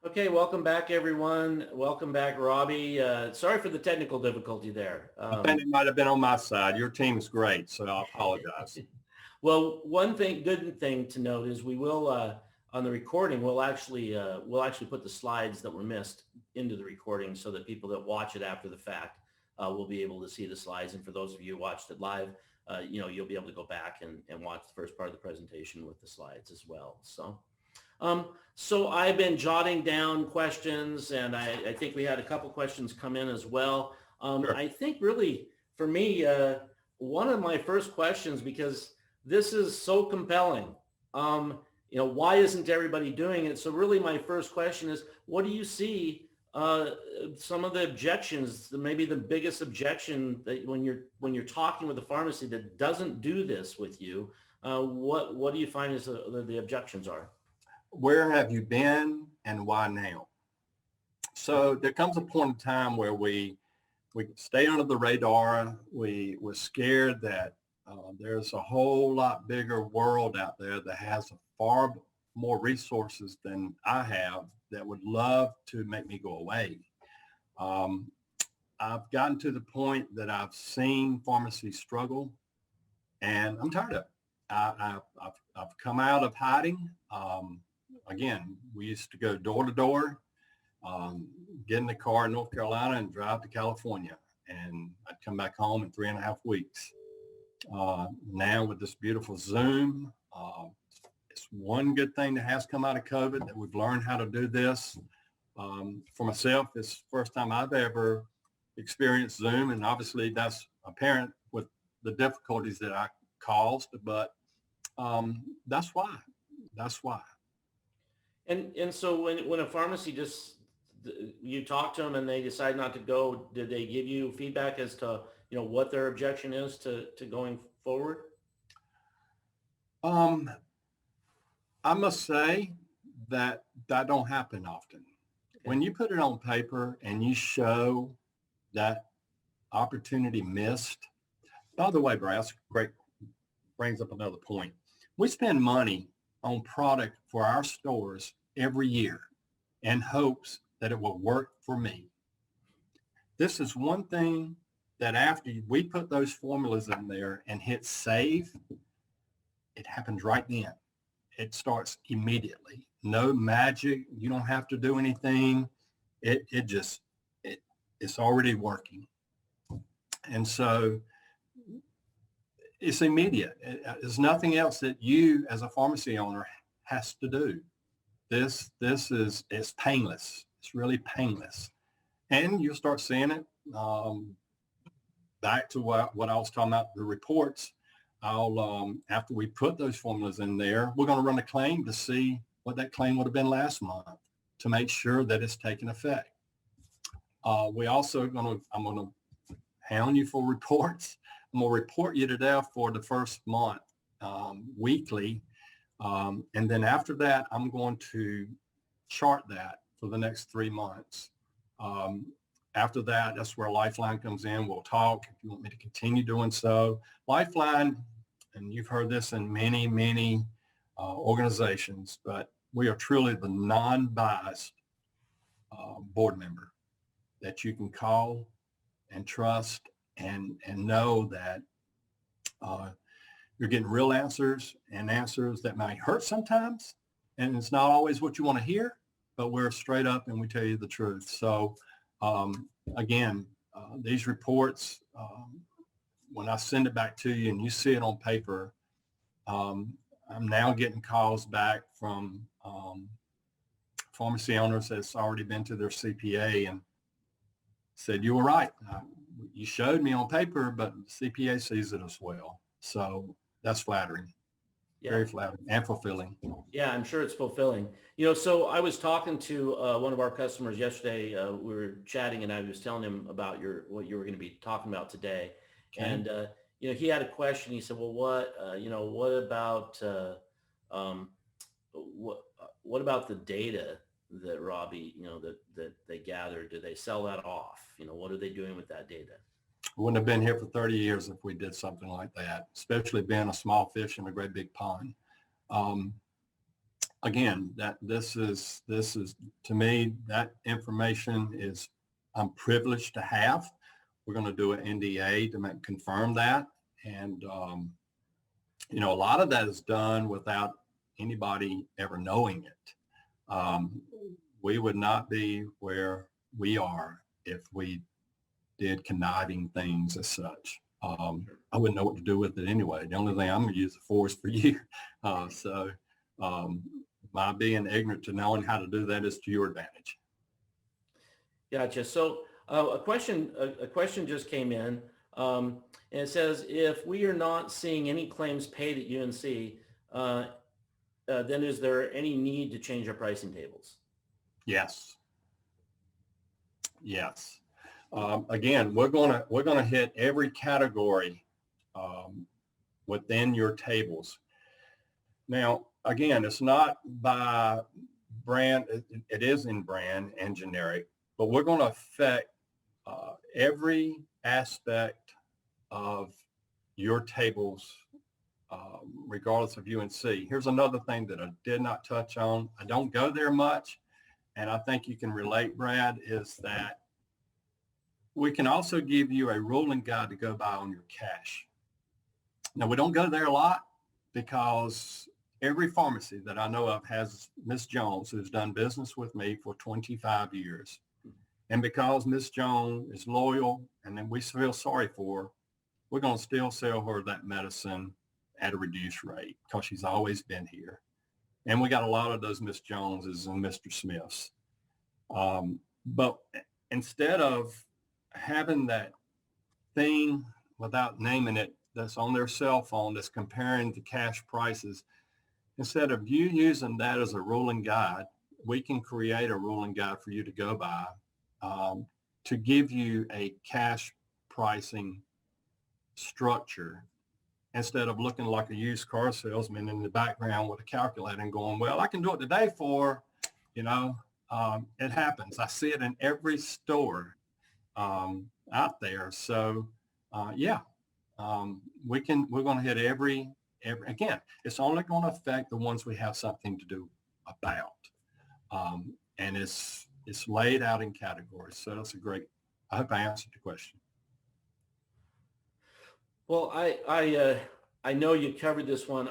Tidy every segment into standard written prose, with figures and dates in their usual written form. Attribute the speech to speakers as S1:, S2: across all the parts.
S1: Okay, welcome back, everyone. Welcome back, Robbie. Sorry for the technical difficulty there.
S2: I think it might have been on my side. Your team is great, so I apologize.
S1: Well, good thing to note is we will on the recording we'll actually put the slides that were missed into the recording so that people that watch it after the fact will be able to see the slides. And for those of you who watched it live, you'll be able to go back and watch the first part of the presentation with the slides as well. So I've been jotting down questions, and I think we had a couple questions come in as well.
S2: Sure.
S1: I think really for me, one of my first questions, because this is so compelling, why isn't everybody doing it? So really my first question is, what do you see some of the objections, maybe the biggest objection that when you're talking with a pharmacy that doesn't do this with you, what do you find is the objections are?
S2: Where have you been and why now? So there comes a point in time where we stay under the radar. We're scared that there's a whole lot bigger world out there that has far more resources than I have that would love to make me go away. I've gotten to the point that I've seen pharmacies struggle, and I'm tired of it. I've come out of hiding. Again, we used to go door to door, get in the car in North Carolina and drive to California. And I'd come back home in 3.5 weeks. Now with this beautiful Zoom, it's one good thing that has come out of COVID that we've learned how to do this. For myself, it's the first time I've ever experienced Zoom. And obviously that's apparent with the difficulties that I caused, but that's why.
S1: And so when a pharmacy you talk to them and they decide not to go, did they give you feedback as to, what their objection is to going forward?
S2: I must say that don't happen often.
S1: Okay.
S2: When you put it on paper and you show that opportunity missed, by the way, Brad, that's great, brings up another point. We spend money on product for our stores every year in hopes that it will work for me. This is one thing that after we put those formulas in there and hit save, it happens right then. It starts immediately. No magic. You don't have to do anything. It's already working. And so it's immediate. There's nothing else that you as a pharmacy owner has to do. It's painless. It's really painless. And you'll start seeing it. Back to what I was talking about, the reports. I'll after we put those formulas in there, we're going to run a claim to see what that claim would have been last month to make sure that it's taking effect. I'm going to hound you for reports. I'm going to report you to death for the first month weekly. And then after that, I'm going to chart that for the next 3 months. After that, that's where Lifeline comes in. We'll talk if you want me to continue doing so. Lifeline, and you've heard this in many, many organizations, but we are truly the non-biased board member that you can call and trust and know that you're getting real answers and answers that might hurt sometimes. And it's not always what you want to hear, but we're straight up and we tell you the truth. So again, these reports, when I send it back to you and you see it on paper, I'm now getting calls back from pharmacy owners that's already been to their CPA and said, you were right. You showed me on paper, but CPA sees it as well. So that's flattering. Yeah. Very flattering and fulfilling.
S1: Yeah, I'm sure it's fulfilling. So I was talking to one of our customers yesterday. We were chatting and I was telling him about what you were going to be talking about today. Okay. And, he had a question. He said, well, what about the data that Robbie, that they gather? Do they sell that off? What are they doing with that data?
S2: I wouldn't have been here for 30 years if we did something like that, especially being a small fish in a great big pond. Again, that this is to me, that information is, I'm privileged to have. We're going to do an NDA to confirm that. And, a lot of that is done without anybody ever knowing it. We would not be where we are if we did conniving things as such. I wouldn't know what to do with it anyway. The only thing I'm going to use it for is for you. So my being ignorant to knowing how to do that is to your advantage.
S1: Gotcha. So a question just came in, and it says, if we are not seeing any claims paid at UNC, then is there any need to change our pricing tables?
S2: Yes. Yes. Again, we're gonna hit every category within your tables. Now, again, it's not by brand. It is in brand and generic, but we're going to affect every aspect of your tables, regardless of UNC. Here's another thing that I did not touch on. I don't go there much, and I think you can relate, Brad, is that we can also give you a ruling guide to go by on your cash. Now, we don't go there a lot because every pharmacy that I know of has Miss Jones, who's done business with me for 25 years. And because Miss Jones is loyal and then we feel sorry for her, we're going to still sell her that medicine at a reduced rate because she's always been here. And we got a lot of those Miss Joneses and Mr. Smiths. But instead of having that thing, without naming it, that's on their cell phone that's comparing the cash prices, instead of you using that as a ruling guide, we can create a ruling guide for you to go by, to give you a cash pricing structure instead of looking like a used car salesman in the background with a calculator and going, well, I can do it today for, it happens. I see it in every store out there. So we're going to hit every, again, it's only going to affect the ones we have something to do about. And it's laid out in categories. So that's I hope I answered your question.
S1: Well, I know you covered this one.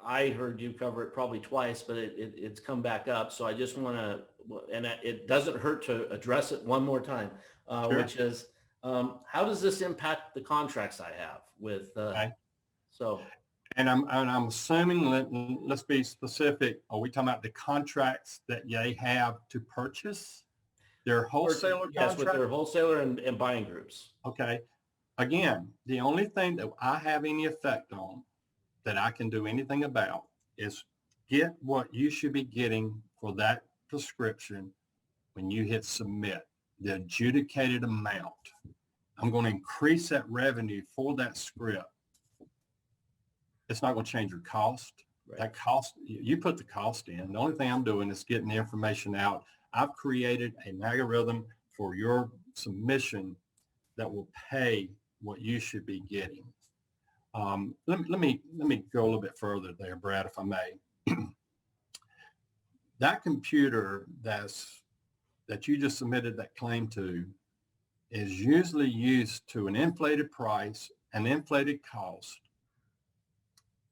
S1: I heard you cover it probably twice, but it's come back up. So I just want to, and it doesn't hurt to address it one more time,
S2: Sure.
S1: Which is, how does this impact the contracts I have with,
S2: Okay.
S1: so.
S2: And I'm assuming, let's be specific. Are we talking about the contracts that they have to purchase? Their wholesaler
S1: Yes,
S2: contract?
S1: with their wholesaler and buying groups.
S2: Okay. Again, the only thing that I have any effect on that I can do anything about is get what you should be getting for that prescription when you hit submit, the adjudicated amount. I'm going to increase that revenue for that script. It's not going to change your cost. Right. That cost, you put the cost in. The only thing I'm doing is getting the information out. I've created an algorithm for your submission that will pay what you should be getting. Let me go a little bit further there, Brad, if I may. That computer that you just submitted that claim to is usually used to an inflated price, an inflated cost,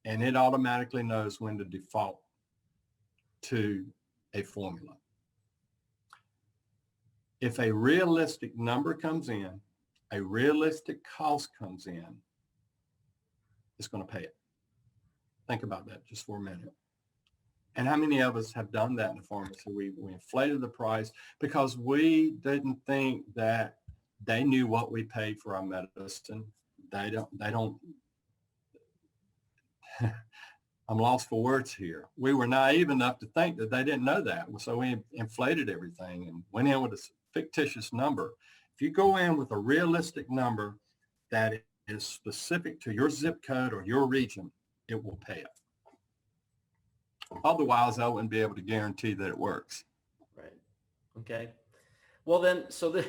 S2: and it automatically knows when to default to a formula. If a realistic number comes in, a realistic cost comes in, it's going to pay it. Think about that just for a minute. And how many of us have done that in the pharmacy? We inflated the price because we didn't think that they knew what we paid for our medicine. They don't, I'm lost for words here. We were naive enough to think that they didn't know that. So we inflated everything and went in with a fictitious number. If you go in with a realistic number that is specific to your zip code or your region, it will pay it. Otherwise, I wouldn't be able to guarantee that it works.
S1: Right. Okay. Well, then, so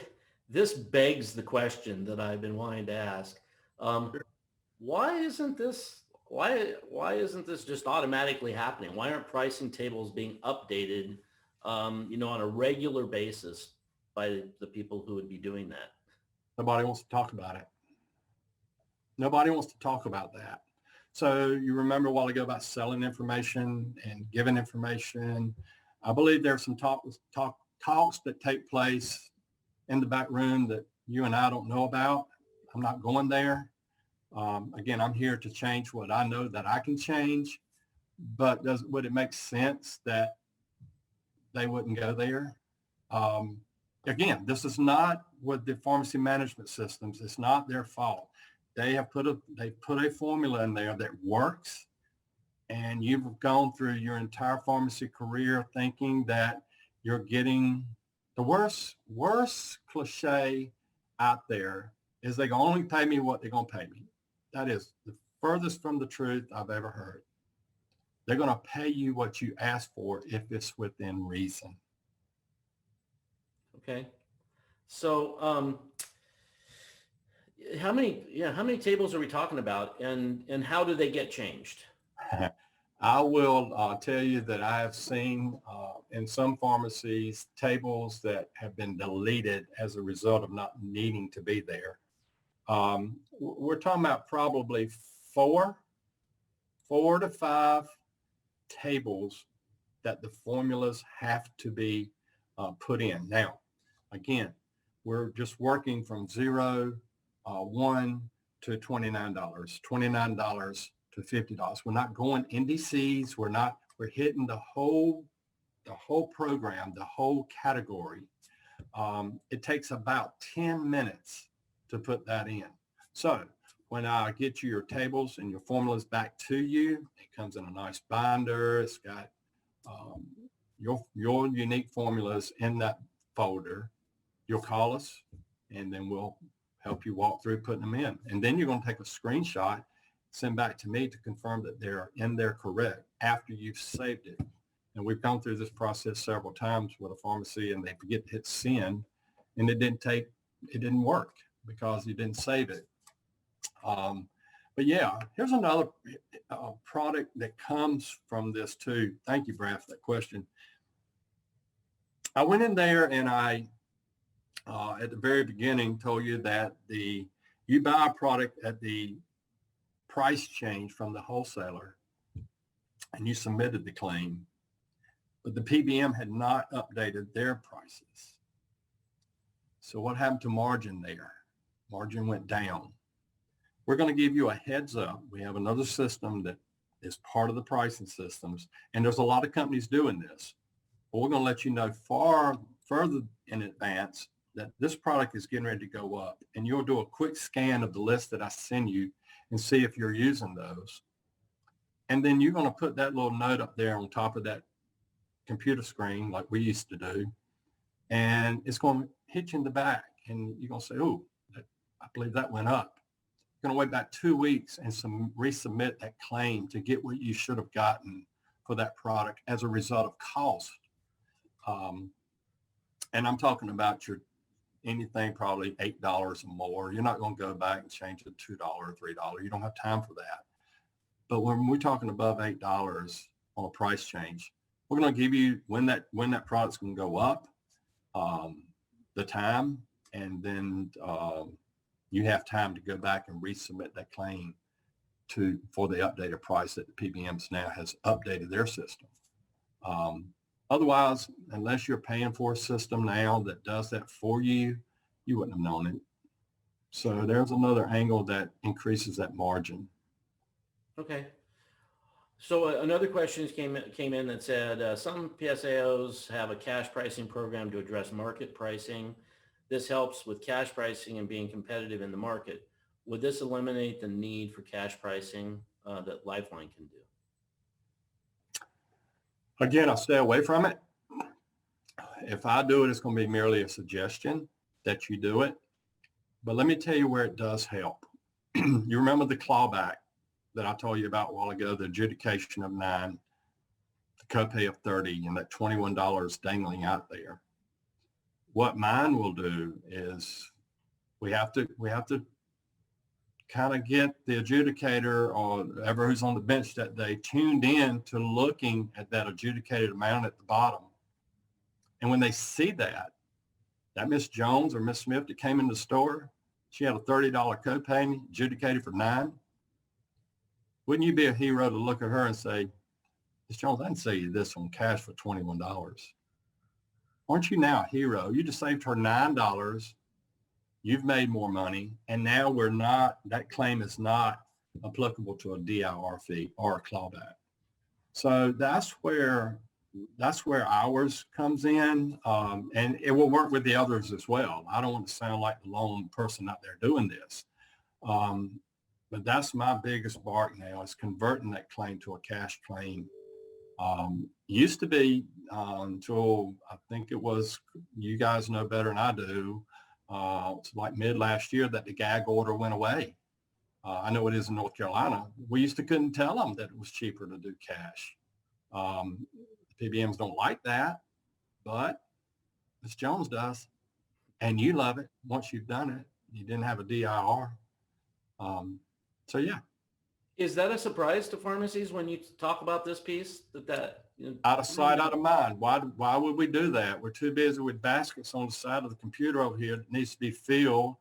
S1: this begs the question that I've been wanting to ask. Why isn't this why isn't this just automatically happening? Why aren't pricing tables being updated, on a regular basis by the people who would be doing that?
S2: Nobody wants to talk about it. Nobody wants to talk about that. So you remember a while ago about selling information and giving information. I believe there's some talks that take place in the back room that you and I don't know about. I'm not going there. Again, I'm here to change what I know that I can change, but would it make sense that they wouldn't go there? Again, this is not with the pharmacy management systems. It's not their fault. They put a formula in there that works, and you've gone through your entire pharmacy career thinking that you're getting the worst cliche out there is they can only pay me what they're going to pay me. That is the furthest from the truth I've ever heard. They're going to pay you what you ask for if it's within reason.
S1: Okay. So, how many tables are we talking about, and how do they get changed?
S2: I will tell you that I have seen in some pharmacies tables that have been deleted as a result of not needing to be there. We're talking about probably four to five tables that the formulas have to be put in. Now, again, we're just working from $1 to $29, $29 to $50. We're not going NDCs. We're hitting the whole program, the whole category. It takes about 10 minutes to put that in. So when I get you your tables and your formulas back to you, it comes in a nice binder. It's got your unique formulas in that folder. You'll call us, and then we'll help you walk through putting them in. And then you're going to take a screenshot, send back to me to confirm that they're in there correct after you've saved it. And we've gone through this process several times with a pharmacy, and they forget to hit send, and it didn't work because you didn't save it. But yeah, here's another product that comes from this too. Thank you, Brad, for that question. I went in there and I, at the very beginning, told you that you buy a product at the price change from the wholesaler and you submitted the claim, but the PBM had not updated their prices. So what happened to margin there? Margin went down. We're going to give you a heads up. We have another system that is part of the pricing systems, and there's a lot of companies doing this. But we're going to let you know far further in advance that this product is getting ready to go up, and you'll do a quick scan of the list that I send you and see if you're using those. And then you're going to put that little note up there on top of that computer screen like we used to do, and it's going to hit you in the back, and you're going to say, oh, I believe that went up. You're going to wait back 2 weeks and resubmit that claim to get what you should have gotten for that product as a result of cost. And I'm talking about anything probably $8 or more. You're not going to go back and change it to $2 or $3. You don't have time for that. But when we're talking above $8 on a price change, we're going to give you when that product's going to go up, the time, and then you have time to go back and resubmit that claim for the updated price that the PBMs now has updated their system. Otherwise, unless you're paying for a system now that does that for you, you wouldn't have known it. So there's another angle that increases that margin.
S1: Okay. So another question came in that said, some PSAOs have a cash pricing program to address market pricing. This helps with cash pricing and being competitive in the market. Would this eliminate the need for cash pricing that Lifeline can do?
S2: Again, I'll stay away from it. If I do it, it's going to be merely a suggestion that you do it. But let me tell you where it does help. You remember the clawback that I told you about a while ago, the adjudication of $9, the copay of $30, and that $21 dangling out there. What mine will do is we have to kind of get the adjudicator or whoever who's on the bench that day tuned in to looking at that adjudicated amount at the bottom. And when they see that Miss Jones or Miss Smith that came in the store, she had a $30 copay adjudicated for $9. Wouldn't you be a hero to look at her and say, Miss Jones, I can sell you this on cash for $21. Aren't you now a hero? You just saved her $9. You've made more money. And now that claim is not applicable to a DIR fee or a clawback. So that's where ours comes in. And it will work with the others as well. I don't want to sound like the lone person out there doing this. But that's my biggest bark now, is converting that claim to a cash claim. Used to be until I think it was, you guys know better than I do, it's like mid last year that the gag order went away. I know it is in North Carolina. We used to couldn't tell them that it was cheaper to do cash. PBMs don't like that, but Ms. Jones does. And you love it once you've done it. You didn't have a DIR. So yeah.
S1: Is that a surprise to pharmacies when you talk about this piece?
S2: Out of sight, out of mind. Why would we do that? We're too busy with baskets on the side of the computer over here that needs to be filled.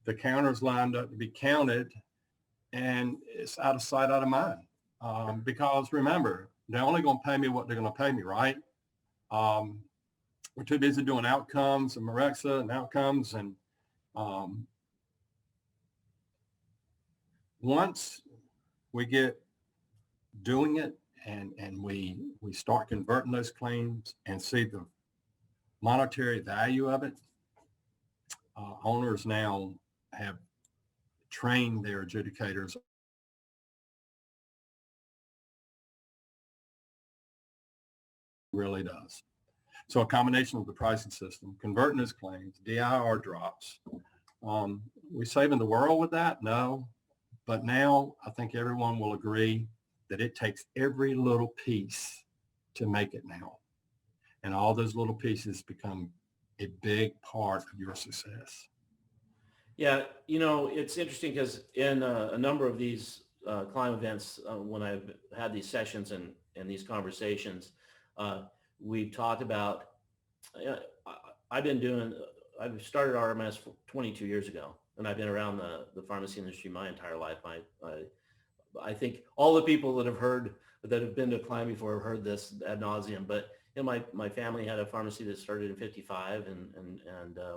S2: The counters lined up to be counted, and it's out of sight, out of mind. Because remember, they're only going to pay me what they're going to pay me, right? We're too busy doing outcomes and Marexa and outcomes. And once we get doing it and we start converting those claims and see the monetary value of it, owners now have trained their adjudicators. Really does. So a combination of the pricing system, converting those claims, DIR drops. We saving the world with that? No. But now I think everyone will agree that it takes every little piece to make it now. And all those little pieces become a big part of your success.
S1: Yeah, it's interesting because in a number of these climb events, when I've had these sessions and these conversations, we've talked about, I've started RMS 22 years ago, and I've been around the pharmacy industry my entire life. I think all the people that have been to a climb before have heard this ad nauseum, but my family had a pharmacy that started in 55 and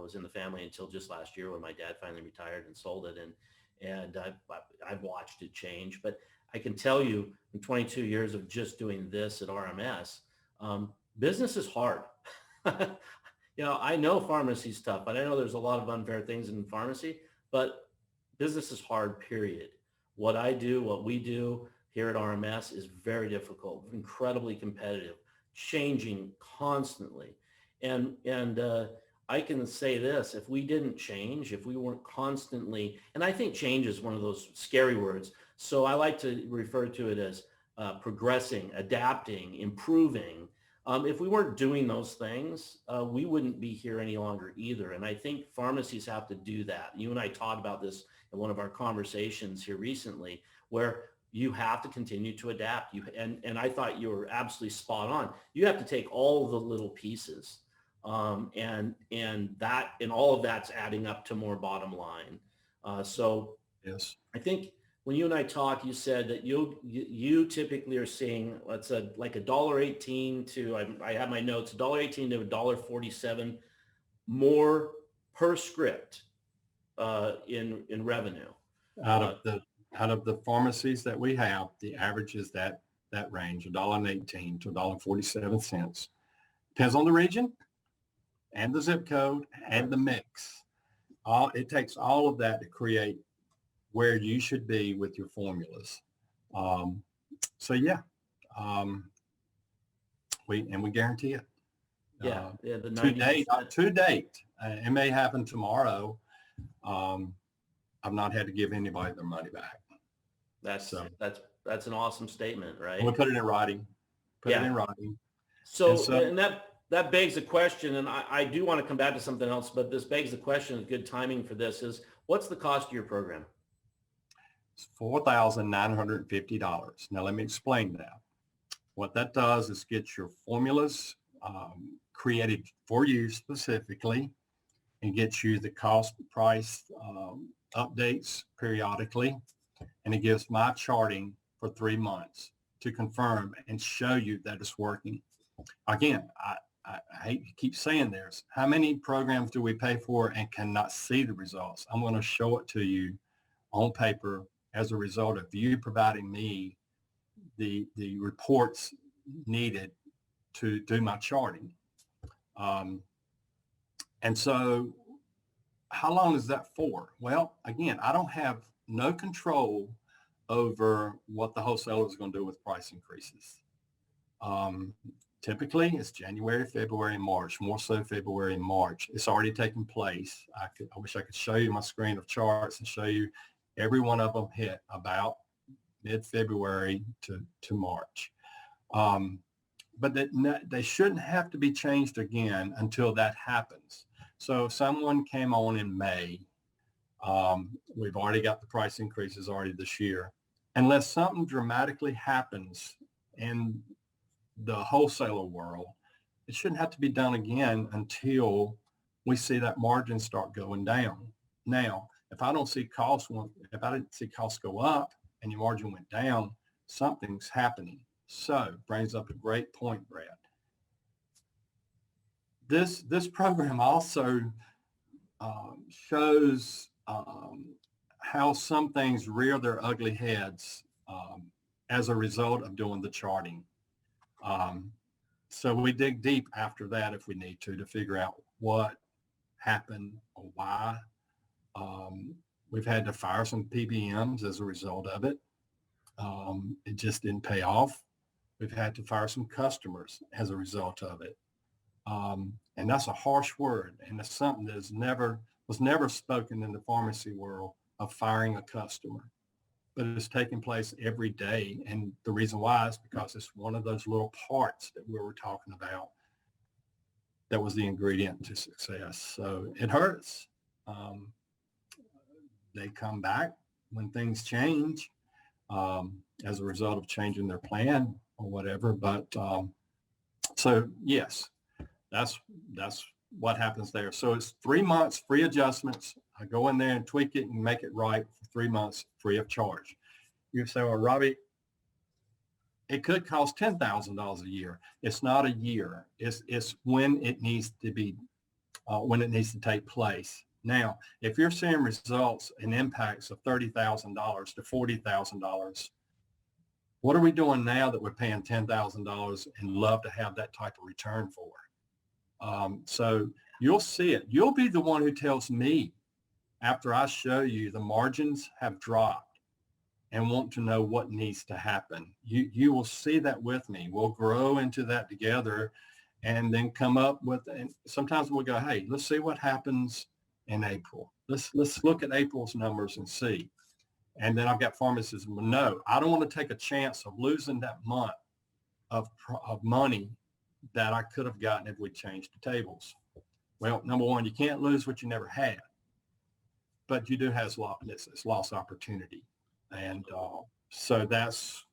S1: was in the family until just last year when my dad finally retired and sold it. And I've watched it change, but I can tell you in 22 years of just doing this at RMS, business is hard. I know pharmacy's tough, but I know there's a lot of unfair things in pharmacy, but business is hard, period. What we do here at RMS is very difficult, incredibly competitive, changing constantly. And I can say this, if we didn't change, if we weren't constantly, and I think change is one of those scary words. So I like to refer to it as progressing, adapting, improving. If we weren't doing those things, we wouldn't be here any longer either. And I think pharmacies have to do that. You and I talked about this in one of our conversations here recently, where you have to continue to adapt. And I thought you were absolutely spot on. You have to take all the little pieces, and all of that's adding up to more bottom line. So
S2: yes,
S1: I think when you and I talk, you said that you typically are seeing, let's say, like $1.18 to, I have my notes, $1.18 to $1.47 more per script in revenue.
S2: Out of the pharmacies that we have, the average is that range, $1.18 to $1.47. Depends on the region and the zip code and the mix. It takes all of that to create where you should be with your formulas. So yeah, we guarantee it.
S1: Yeah, the
S2: 90%. To date, it may happen tomorrow. I've not had to give anybody their money back.
S1: That's an awesome statement, right?
S2: We'll put it in writing. Put it in writing.
S1: So that begs the question, and I do want to come back to something else, but this begs the question, good timing for this is, what's the cost of your program?
S2: It's $4,950. Now, let me explain that. What that does is get your formulas created for you specifically and get you the cost price updates periodically. And it gives my charting for 3 months to confirm and show you that it's working. Again, I hate to keep saying this. How many programs do we pay for and cannot see the results? I'm going to show it to you on paper as a result of you providing me the reports needed to do my charting. And so how long is that for? Well, again, I don't have no control over what the wholesaler is going to do with price increases. Typically, it's January, February, and March, more so February and March. It's already taken place. I wish I could show you my screen of charts and show you every one of them hit about mid-February to March. But they shouldn't have to be changed again until that happens. So if someone came on in May, we've already got the price increases already this year. Unless something dramatically happens in the wholesaler world, it shouldn't have to be done again until we see that margin start going down. Now, if I didn't see costs go up and your margin went down, something's happening. So brings up a great point, Brad. This program also shows how some things rear their ugly heads as a result of doing the charting. So we dig deep after that if we need to figure out what happened or why. We've had to fire some PBMs as a result of it. It just didn't pay off. We've had to fire some customers as a result of it. And that's a harsh word. And it's something that was never spoken in the pharmacy world of firing a customer. But it's taking place every day. And the reason why is because it's one of those little parts that we were talking about that was the ingredient to success. So it hurts. They come back when things change as a result of changing their plan or whatever. But so yes, that's what happens there. So it's 3 months free adjustments. I go in there and tweak it and make it right for 3 months free of charge. You say, well, Robbie, it could cost $10,000 a year. It's not a year. It's when it needs to be, when it needs to take place. Now, if you're seeing results and impacts of $30,000 to $40,000, what are we doing now that we're paying $10,000 and love to have that type of return for? So you'll see it. You'll be the one who tells me after I show you the margins have dropped and want to know what needs to happen. You will see that with me. We'll grow into that together and then come up with, and sometimes we'll go, hey, let's see what happens in April. Let's look at April's numbers and see. And then I've got pharmacists who will know, I don't want to take a chance of losing that month of money that I could have gotten if we changed the tables. Well, number one, you can't lose what you never had, but you do have it's lost opportunity. And so that's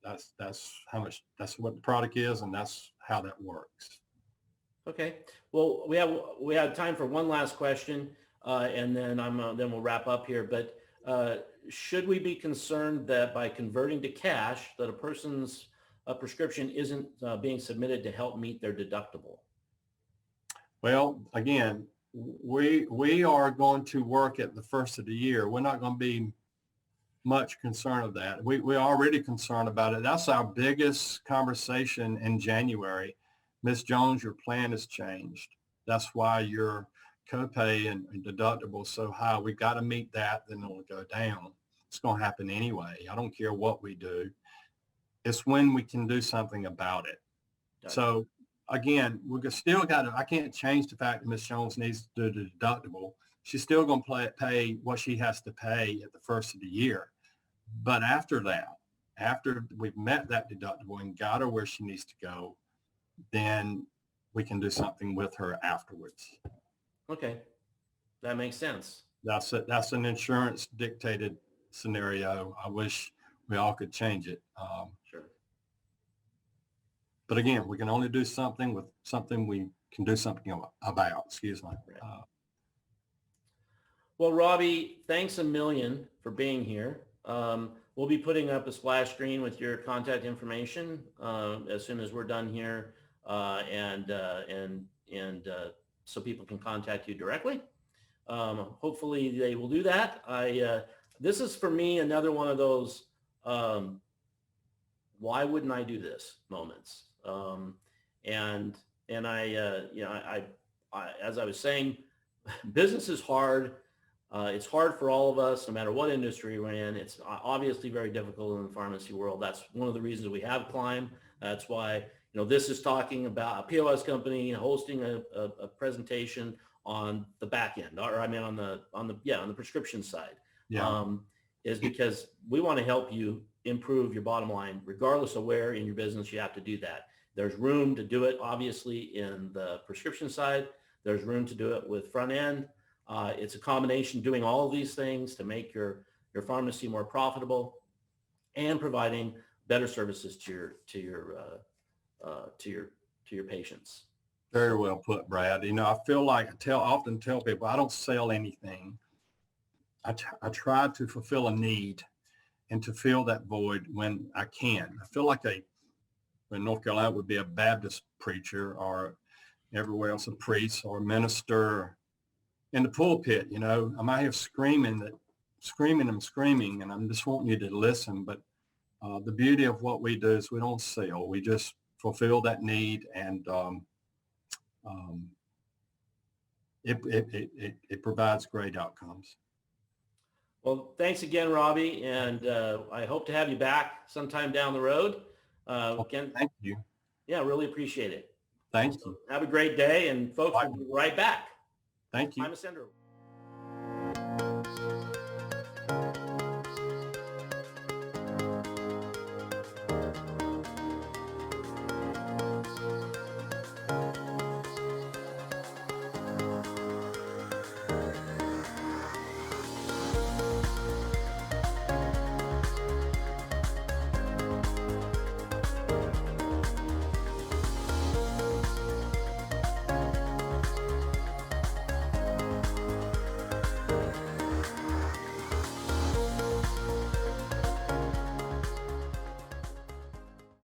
S2: how much, that's what the product is, and that's how that works.
S1: Okay. Well, we have time for one last question, and then then we'll wrap up here. But should we be concerned that by converting to cash, that a person's prescription isn't being submitted to help meet their deductible?
S2: Well, again, we are going to work at the first of the year. We're not going to be much concerned of that. We're already concerned about it. That's our biggest conversation in January. Ms. Jones, your plan has changed. That's why your copay and deductible is so high. We got to meet that, then it'll go down. It's going to happen anyway. I don't care what we do. It's when we can do something about it. Gotcha. So again, we're still got to, I can't change the fact that Ms. Jones needs to do the deductible. She's still going to pay what she has to pay at the first of the year. But after that, after we've met that deductible and got her where she needs to go, then we can do something with her afterwards.
S1: Okay. That makes sense.
S2: That's an insurance dictated scenario. I wish we all could change it.
S1: Sure.
S2: But again, we can only do something with something we can do something about. Excuse me.
S1: Right. Well, Robbie, thanks a million for being here. We'll be putting up a splash screen with your contact information as soon as we're done here, and so people can contact you directly. Hopefully, they will do that. This is for me another one of those why wouldn't I do this moments. And I as I was saying, business is hard. It's hard for all of us, no matter what industry we're in. It's obviously very difficult in the pharmacy world. That's one of the reasons we have Climb. That's why, this is talking about a POS company hosting a presentation on the back end, or I mean on the prescription side.
S2: Yeah.
S1: Is because we want to help you improve your bottom line, regardless of where in your business you have to do that. There's room to do it, obviously, in the prescription side. There's room to do it with front end. It's a combination doing all of these things to make your pharmacy more profitable and providing better services to your patients.
S2: Very well put, Brad. I feel like I often tell people I don't sell anything. I try to fulfill a need and to fill that void when I can. I feel like in North Carolina would be a Baptist preacher, or everywhere else a priest or a minister in the pulpit. I'm out here screaming, and I'm just wanting you to listen. But the beauty of what we do is we don't sell. We just fulfill that need, and it provides great outcomes.
S1: Well, thanks again, Robbie, and I hope to have you back sometime down the road. Again,
S2: thank you.
S1: Yeah, really appreciate it.
S2: Thank you.
S1: Have a great day, and folks, we'll be right back.
S2: Thank you.
S1: I'm a sender.